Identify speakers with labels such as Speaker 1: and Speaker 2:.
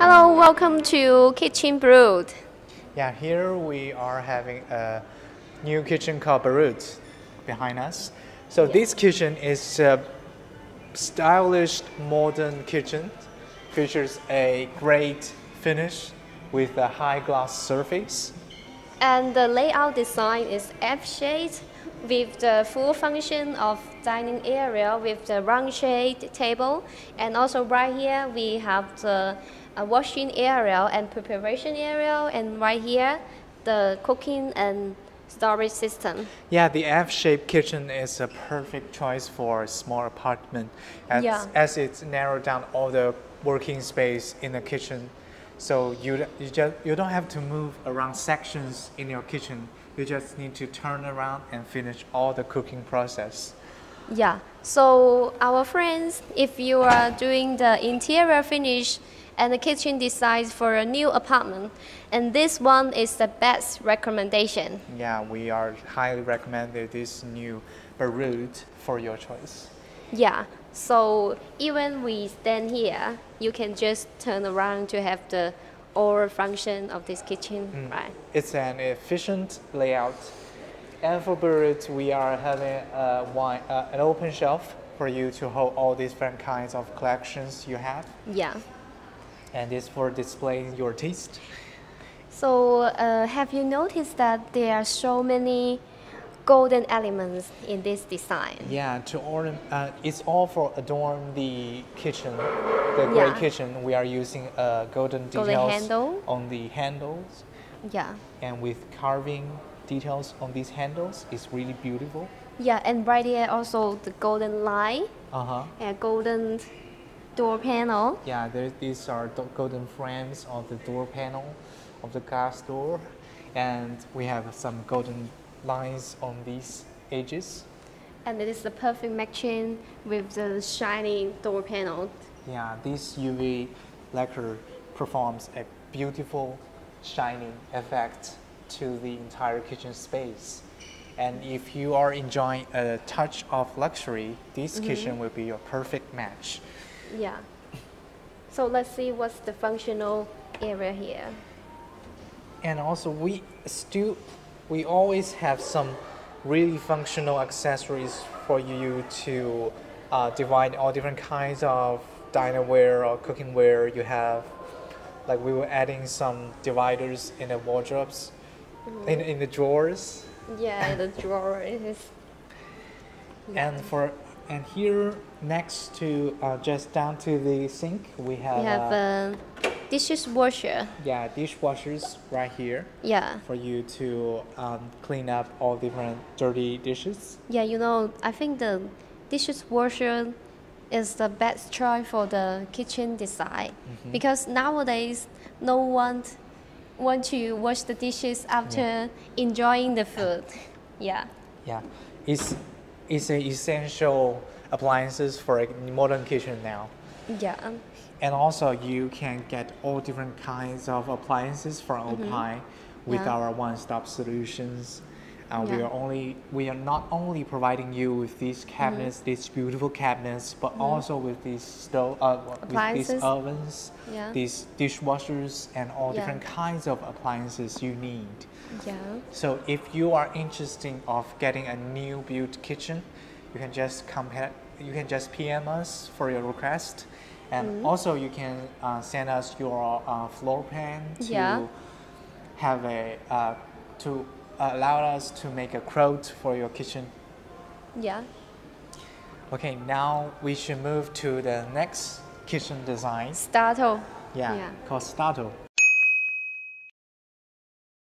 Speaker 1: Hello, welcome to Kitchen Brood.
Speaker 2: Yeah, here we are having a new kitchen called Beirut behind us. So this kitchen is a stylish modern kitchen, features a great finish with a high gloss surface.
Speaker 1: And the layout design is F-shaped with the full function of dining area with the round shaped table. And also right here we have the washing area and preparation area, and right here the cooking and storage system.
Speaker 2: Yeah, the F-shaped kitchen is a perfect choice for a small apartment as it's narrowed down all the working space in the kitchen. So you don't have to move around sections in your kitchen. You just need to turn around and finish all the cooking process.
Speaker 1: Yeah, so our friends, if you are doing the interior finish and the kitchen design for a new apartment, and this one is the best recommendation.
Speaker 2: Yeah, we are highly recommended this new Beirut for your choice.
Speaker 1: Yeah, so even we stand here, you can just turn around to have the all function of this kitchen, right?
Speaker 2: It's an efficient layout. And for Beirut, we are having an open shelf for you to hold all these different kinds of collections you have.
Speaker 1: Yeah.
Speaker 2: And this for displaying your taste.
Speaker 1: So have you noticed that there are so many golden elements in this design?
Speaker 2: Yeah, it's all for adorn the kitchen, the great kitchen. We are using golden details on the handles.
Speaker 1: Yeah.
Speaker 2: And with carving details on these handles, it's really beautiful.
Speaker 1: Yeah, and right here also the golden light. And golden door panel.
Speaker 2: Yeah, these are the golden frames of the door panel of the glass door, and we have some golden lines on these edges.
Speaker 1: And it is the perfect matching with the shiny door panel.
Speaker 2: Yeah, this UV lacquer performs a beautiful shining effect to the entire kitchen space. And if you are enjoying a touch of luxury, this kitchen will be your perfect match.
Speaker 1: Yeah. So let's see what's the functional area here.
Speaker 2: And also we always have some really functional accessories for you to divide all different kinds of dinerware or cookingware you have. Like we were adding some dividers in the wardrobes, in the drawers.
Speaker 1: Yeah, the drawer is. Yeah.
Speaker 2: And here next to just down to the sink we have
Speaker 1: a dishwasher.
Speaker 2: Yeah, dishwashers right here.
Speaker 1: Yeah.
Speaker 2: For you to clean up all different dirty dishes.
Speaker 1: Yeah, you know, I think the dishwasher is the best choice for the kitchen design because nowadays no one want to wash the dishes after enjoying the food. Yeah.
Speaker 2: Yeah, it's an essential appliances for a modern kitchen now.
Speaker 1: Yeah.
Speaker 2: And also you can get all different kinds of appliances from Oppein with our one-stop solutions. We are not only providing you with these cabinets, these beautiful cabinets, but also with these with these ovens, these dishwashers, and all different kinds of appliances you need.
Speaker 1: Yeah.
Speaker 2: So if you are interested of getting a new built kitchen, you can just PM us for your request, and also you can send us your floor plan to have to allow us to make a quote for your kitchen.
Speaker 1: Yeah.
Speaker 2: Okay, now we should move to the next kitchen design.
Speaker 1: Stato.
Speaker 2: Yeah, called Stato.